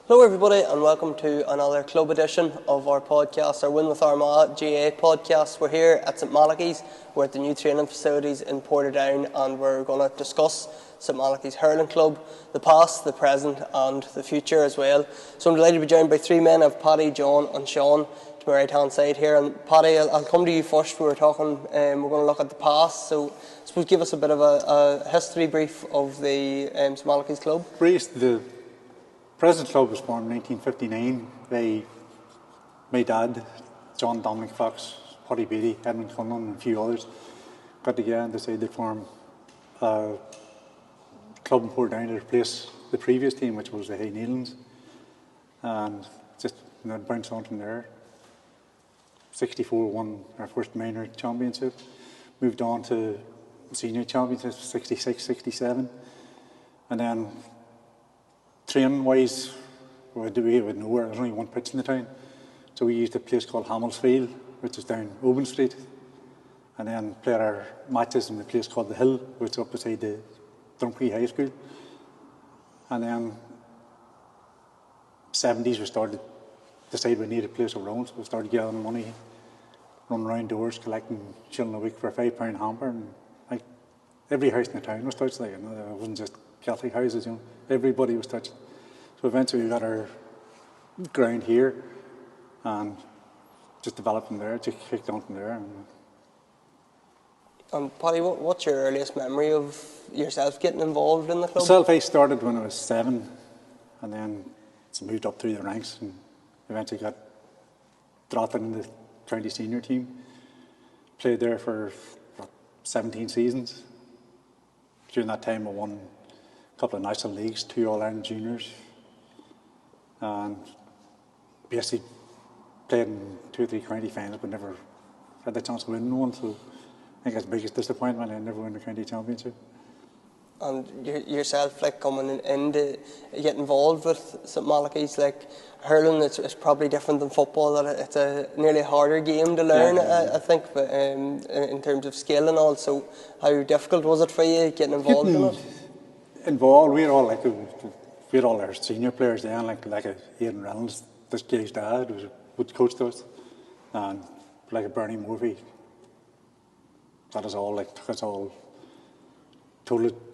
Hello everybody and welcome to another club edition of our podcast, our Win with Armagh GAA podcast. We're here at St Malachy's, we're at the new training facilities in Portadown, and we're going to discuss St Malachy's hurling club, the past, the present and the future as well. So I'm delighted to be joined by three men. I have Paddy, John and Sean to my right hand side here. And Paddy, I'll come to you first. We were talking, we're going to look at the past, so I suppose give us a bit of a history brief of the St Malachy's club. The present club was formed in 1959 by my dad, John Dominic Fox, Paddy Beatty, Edmund Cunliffe and a few others. Got together and decided to form a club in Portadown to replace the previous team, which was the High Needlands. And just bounced on from there. 64 won our first minor championship. Moved on to senior championship, 66, 67. And then training-wise, we had nowhere. There's only one pitch in the town. So we used a place called Hamill's Field, which is down Oban Street. And then played our matches in a place called The Hill, which is up beside the Dunphy High School. And then 70s we started to decide we needed a place of our own, so we started gathering money, running around doors, collecting shilling a week for a £5 hamper. And every house in the town was touched, it wasn't just Catholic houses, everybody was touched. So eventually we got our ground here and just developed from there, just kicked on from there. And Paddy, what's your earliest memory of yourself getting involved in the club? Myself, I started when I was 7 and then moved up through the ranks and eventually got drafted in the county senior team. Played there for 17 seasons. During that time I won a couple of national leagues, 2 All-Ireland juniors, and basically played in 2 or 3 county finals but never had the chance to win one, so I think that's the biggest disappointment. I never won the county championship. And yourself, coming in to get involved with St Malachy's, hurling, it's probably different than football, that it's a nearly harder game to learn, I think, but in terms of skill and all. So how difficult was it for you getting involved in it? Involved, we had all our senior players then, like Aidan Reynolds, this guy's dad, would coached us, and like a Bernie Murphy. That is all, took us all,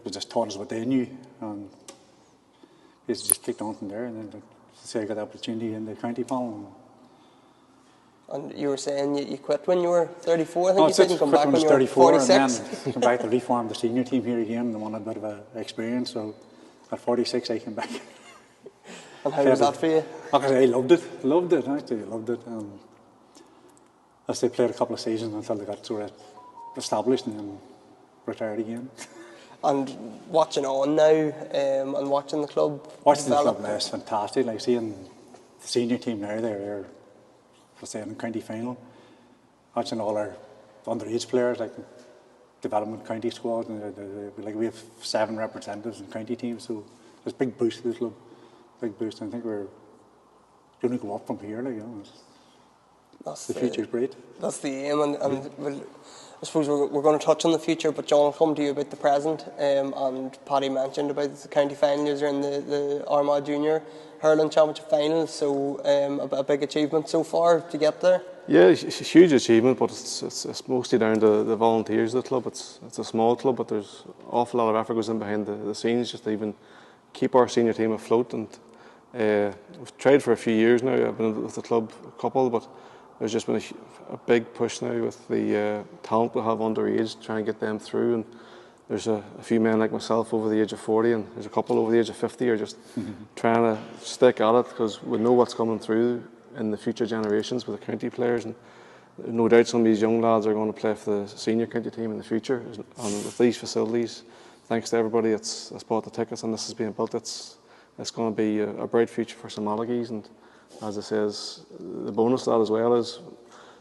just taught us what they knew, and basically just kicked on from there. And then, I got the opportunity in the county panel. And you were saying you quit when you were 34, I think you said, and come back when you were 34, 46. And then come back to reform the senior team here again, and wanted a bit of an experience, so at 46 I came back. And how was that for you? I loved it, actually loved it. As they played a couple of seasons until they got sort of established and then retired again. And watching on now and watching the club develop. The club now is fantastic. Seeing the senior team now, they're in the county final. Watching all our underage players, development county squad, and we have 7 representatives in county teams, so there's a big boost to the club. Big boost, and I think we're going to go up from here. The future's great. That's the aim, and I suppose we're going to touch on the future, but John, I'll come to you about the present. And Paddy mentioned about the county finals in the Armagh Junior Hurling Championship final, so a big achievement so far to get there. Yeah, it's a huge achievement, but it's mostly down to the volunteers of the club. It's a small club, but there's an awful lot of effort goes in behind the scenes just to even keep our senior team afloat. And we've tried for a few years now. I've been with the club a couple, but there's just been a big push now with the talent we have underage, to try and get them through. And there's a few men like myself over the age of 40, and there's a couple over the age of 50 who are just trying to stick at it, because we know what's coming through in the future generations with the county players. And no doubt some of these young lads are going to play for the senior county team in the future. And with these facilities, thanks to everybody that's bought the tickets and this is being built, it's going to be a bright future for St Malachy's. And as I says, the bonus of that as well is,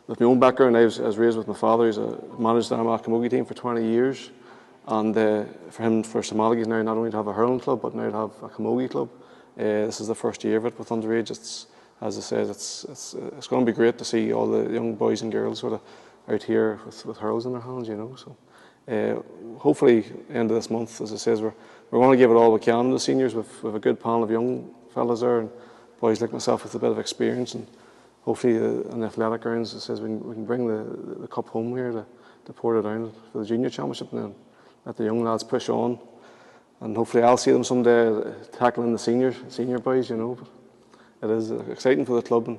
with my own background, I was raised with my father, who's managed the Armagh camogie team for 20 years. And for St Malachy's now, not only to have a hurling club, but now to have a camogie club. This is the first year of it with underage. As I said, it's going to be great to see all the young boys and girls sort of out here with hurls in their hands, So hopefully, end of this month, as I says, we're going to give it all we can to the seniors with a good panel of young fellas there, and boys like myself with a bit of experience, and hopefully on the athletic grounds, it says we can bring the cup home here to Portadown for the junior championship, and then let the young lads push on, and hopefully I'll see them someday tackling the senior boys, you know. But it is exciting for the club, and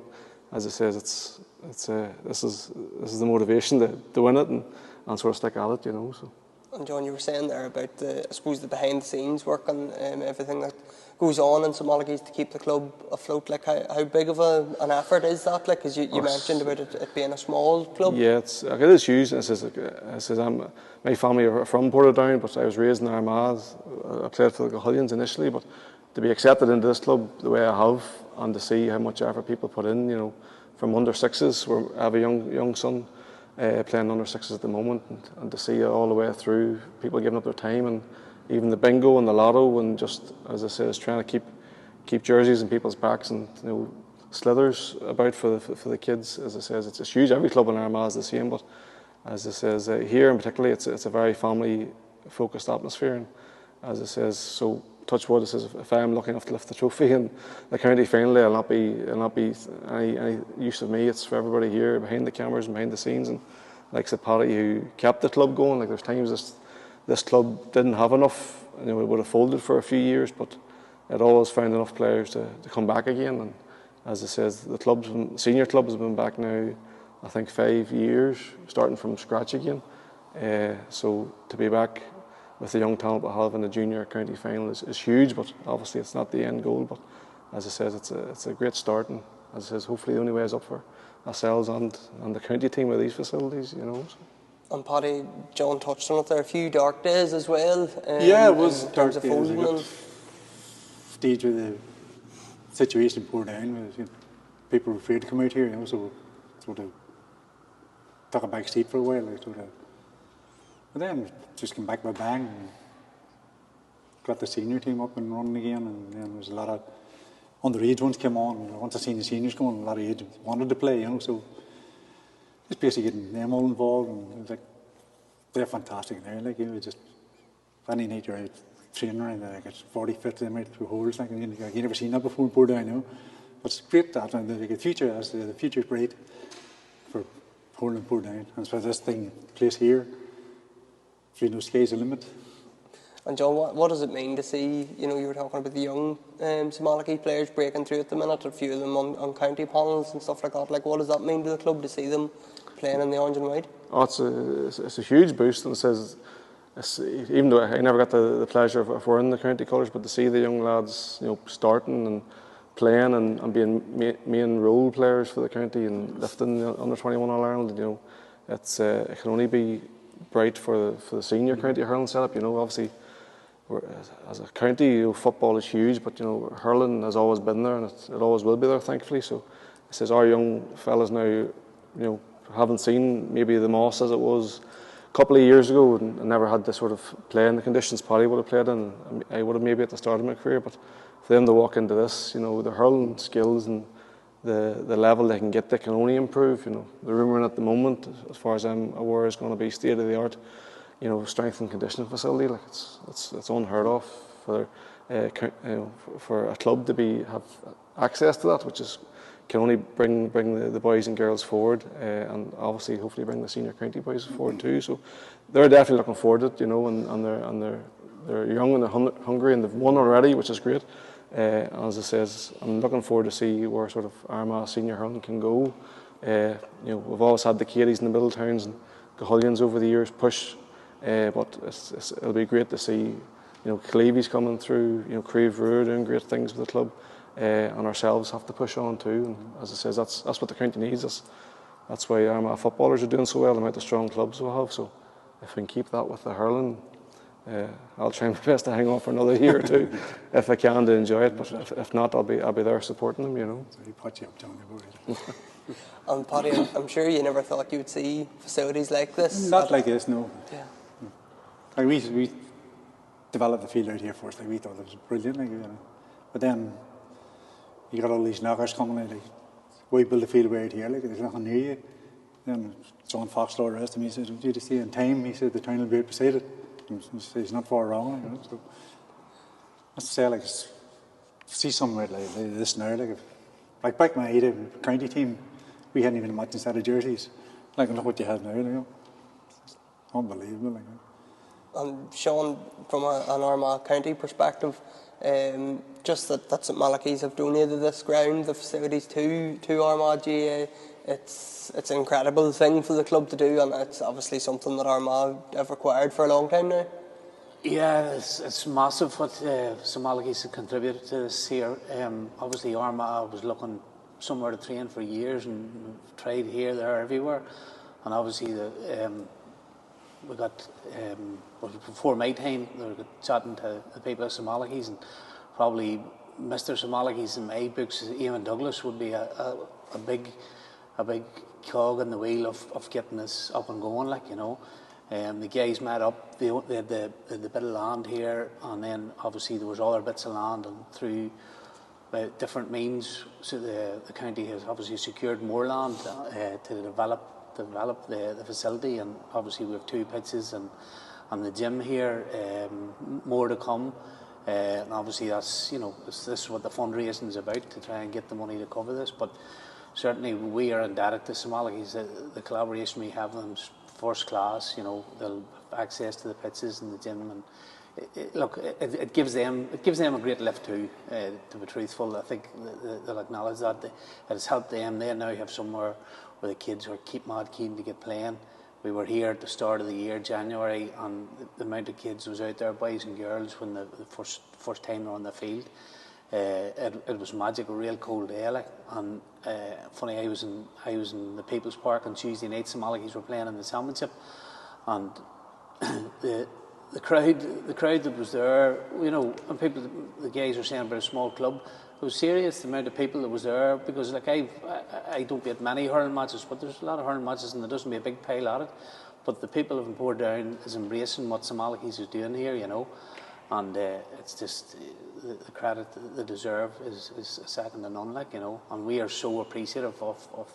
as it says, this is the motivation to win it and sort of stick at it, you know. So. And John, you were saying there about the behind the scenes work and everything that goes on in St Malachy's to keep the club afloat. Like how big of an effort is that? Like, because you mentioned about it being a small club. Yeah, it is huge. It says my family are from Portadown, but I was raised in Armagh. I played for the Gahullians initially, but to be accepted into this club the way I have, and to see how much effort people put in, you know, from under sixes, where I have a young son playing under sixes at the moment, and to see it all the way through, people giving up their time, and even the bingo and the lotto, and just, as I say, trying to keep jerseys in people's backs, and you know, slithers about for the kids. As I says, it's huge. Every club in Armagh is the same, but as it says here in particularly, it's a very family focused atmosphere, and as it says, so touch wood, it says if I am lucky enough to lift the trophy in the county final, it'll not be any use of me. It's for everybody here behind the cameras and behind the scenes, and like I said, Paddy, who kept the club going. Like, there's times this club didn't have enough, you know, it would have folded for a few years, but it always found enough players to come back again. And as it says, the senior club has been back now, I think 5 years, starting from scratch again. So to be back with the young talent we have in the junior county final is huge, but obviously it's not the end goal. But as I says, it's a great start, and as I says, hopefully the only way is up for ourselves and the county team with these facilities, you know. So. And Paddy, John touched on it there, a few dark days as well. Yeah, it was dark days. And stage with the situation poured down. People were afraid to come out here, you know, so sort of took a back seat for a while. But then just came back by bang and got the senior team up and running again, and then there was a lot of underage ones came on, and once I seen the seniors going, a lot of age wanted to play, you know, so just basically getting them all involved, and it was like, they're fantastic now, like, you know, just any night you're out training around there, like it's 40, 50 of them out through holes, like, you never seen that before in Portadown, you know, but it's great that, and the future's bright for holding Portadown, and for this thing, place here, no sky's the limit. And John, what does it mean to see, you know, you were talking about the young St Malachy players breaking through at the minute, a few of them on county panels and stuff like that. Like, what does that mean to the club to see them playing in the orange and white? Oh, it's a huge boost, and it says, even though I never got the pleasure of wearing the county colours, but to see the young lads, you know, starting and playing and being main role players for the county and lifting the under 21 All Ireland, you know, it can only be bright for the senior county hurling setup. You know, obviously, as a county, you know, football is huge, but you know, hurling has always been there, and it always will be there, thankfully. So it says our young fellas now, you know, haven't seen maybe the moss as it was a couple of years ago, and never had the sort of play in the conditions Paddy would have played in. I would have maybe at the start of my career, but for them to walk into this, you know, the hurling skills and the level they can get, they can only improve. You know, the rumour at the moment, as far as I'm aware, is going to be state of the art, you know, strength and conditioning facility. Like, it's unheard of for you know, for a club to have access to that, which can only bring the boys and girls forward, and obviously hopefully bring the senior county boys forward too. So they're definitely looking forward to it, you know, and they're young and they're hungry, and they've won already, which is great. As I says, I'm looking forward to see where sort of Armagh senior hurling can go. You know, we've always had the Katie's in the middle towns and Gahullians over the years push, but it'll be great to see, you know, Cleavy's coming through, you know, Creve Road doing great things with the club, and ourselves have to push on too. And as I says, that's what the county needs. That's why Armagh footballers are doing so well, the amount of strong clubs we have. So if we can keep that with the hurling, I'll try my best to hang on for another year or two if I can, to enjoy it. But if not, I'll be there supporting them, you know. So he put you up, Tony. And Paddy, I'm sure you never thought you would see facilities like this. Not like this, no. Yeah. Like we developed the field out here first. Like, we thought it was brilliant, like, you know. But then you got all these knockers coming out. Like, why build a field way out here? Like, there's nothing near you. Then John Foxlaw asked him. He said, "Did you see in time?" He said, "The town will be out beside it." He's not far wrong, you know. So that's to say, like, it's see somewhere like this now, like back in my day, the county team, we hadn't even a matching set of jerseys. Like, look what you have now, It's unbelievable. And Sean, from an Armagh County perspective, just that St Malachy's have donated this ground, the facilities to Armagh GAA, it's an incredible thing for the club to do, and it's obviously something that Armagh have required for a long time now. Yeah, it's massive what St Malachy's have contributed to this here. Obviously Armagh was looking somewhere to train for years and tried here, there, everywhere, and obviously we got before my time we were chatting to the people of St Malachy's, and probably Mr. St Malachy's in my books, Eamon Douglas, would be a big cog in the wheel of getting this up and going, the guys met up, they had the bit of land here, and then obviously there was other bits of land, and through different means, so the county has obviously secured more land to develop the facility, and obviously we have 2 pitches and the gym here, more to come, and obviously that's this is what the fundraising is about, to try and get the money to cover this. But certainly we are indebted to St Malachy's. The collaboration we have with them is first class. They'll have access to the pitches and the gym, and it gives them a great lift too. To be truthful, I think they'll acknowledge that it has helped them. They now have somewhere where the kids are mad keen to get playing. We were here at the start of the year, January, and the amount of kids was out there, boys and girls, when the first time they were on the field. It was magic, a real cold day, and funny, I was in the People's Park on Tuesday night. St Malachy's were playing in the championship, and the crowd that was there, and the guys were saying about a small club. It was serious, the amount of people that was there, because I don't be at many hurling matches, but there's a lot of hurling matches and there doesn't be a big pile at it. But the people of Portadown is embracing what St Malachy's is doing here, and it's just the credit they deserve is second to none, and we are so appreciative of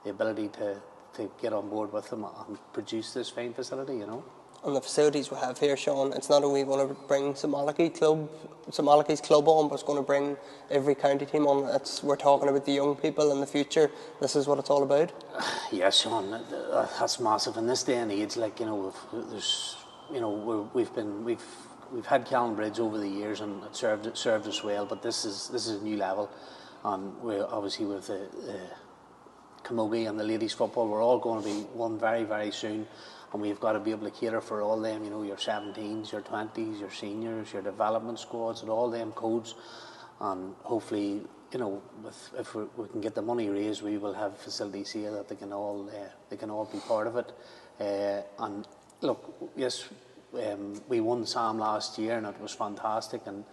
the ability to get on board with them and produce this fine facility, And the facilities we have here, Sean, it's not only going to bring St Malachy's club on, but it's going to bring every county team on. We're talking about the young people in the future. This is what it's all about. Yeah, Sean, that's massive in this day and age. We've had Callan Bridge over the years, and it served us well. But this is a new level, and we're obviously with the Camogie and the ladies football, we're all going to be one very, very soon. And we've got to be able to cater for all them, your 17s, your 20s, your seniors, your development squads, and all them codes. And hopefully, if we can get the money raised, we will have facilities here that they can all be part of it. And look, yes, we won Sam last year, and it was fantastic. And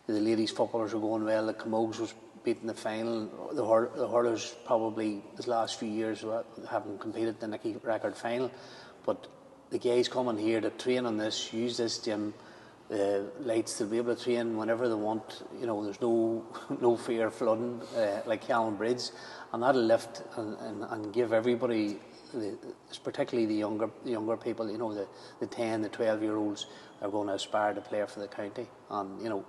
the ladies footballers were going well. The Camogues was beating the final. The hurlers probably this last few years haven't competed in the Nicky record final. But the guys coming here to train on this, use this gym, lights, to be able to train whenever they want. There's no fear of flooding like Callan Bridge, and that'll lift and give everybody, particularly the younger people, the 10, the 12-year-olds are going to aspire to play for the county. And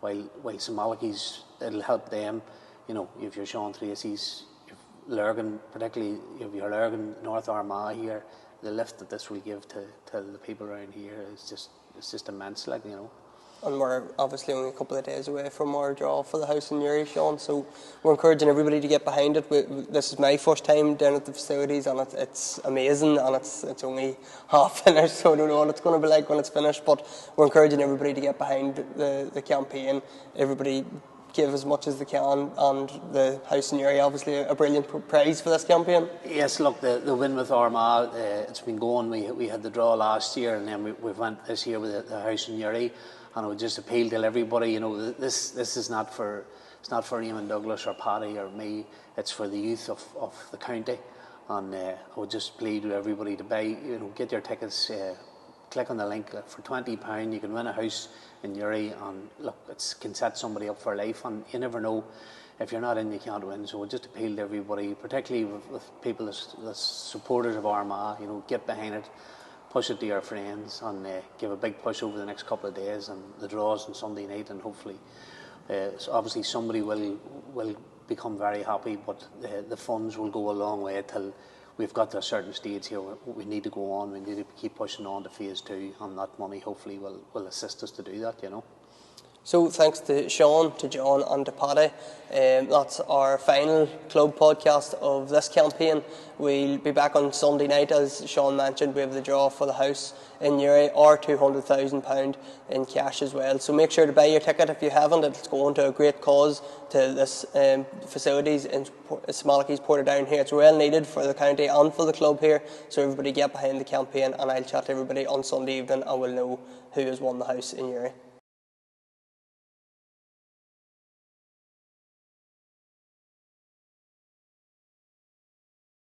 while St Malachy's, it'll help them. If you're Sean Tracy's, if Lurgan, particularly if you're Lurgan, North Armagh here, the lift that this will give to the people around here is just immense, And we're obviously only a couple of days away from our draw for the house in Yuri, Sean, so we're encouraging everybody to get behind it. This is my first time down at the facilities, and it's amazing, and it's only half finished, so I don't know what it's going to be like when it's finished, but we're encouraging everybody to get behind the campaign. Everybody give as much as they can, and the house in Yuri, obviously a brilliant prize for this campaign. Yes, look, the win with Armagh, it's been going. We had the draw last year, and then we went this year with the house in Yuri, and I would just appeal to everybody. This is not for Eamon Douglas or Paddy or me. It's for the youth of the county, and I would just plead with everybody to buy. Get your tickets. Click on the link. For £20 you can win a house in Yuri, and look, it can set somebody up for life, and you never know, if you're not in you can't win. So we'll just appeal to everybody, particularly with people that's supporters of Armagh, get behind it, push it to your friends, and give a big push over the next couple of days, and the draws on Sunday night, and hopefully So obviously somebody will become very happy, but the funds will go a long way till we've got to a certain stage here. We need to go on. We need to keep pushing on to phase 2, and that money hopefully will assist us to do that. So thanks to Sean, to John and to Paddy. That's our final club podcast of this campaign. We'll be back on Sunday night, as Sean mentioned. We have the draw for the house in Yuri, or £200,000 in cash as well. So make sure to buy your ticket if you haven't. It's going to a great cause, to this facilities in Malachy's Portadown here. It's well needed for the county and for the club here. So everybody get behind the campaign, and I'll chat to everybody on Sunday evening and we'll know who has won the house in Yuri.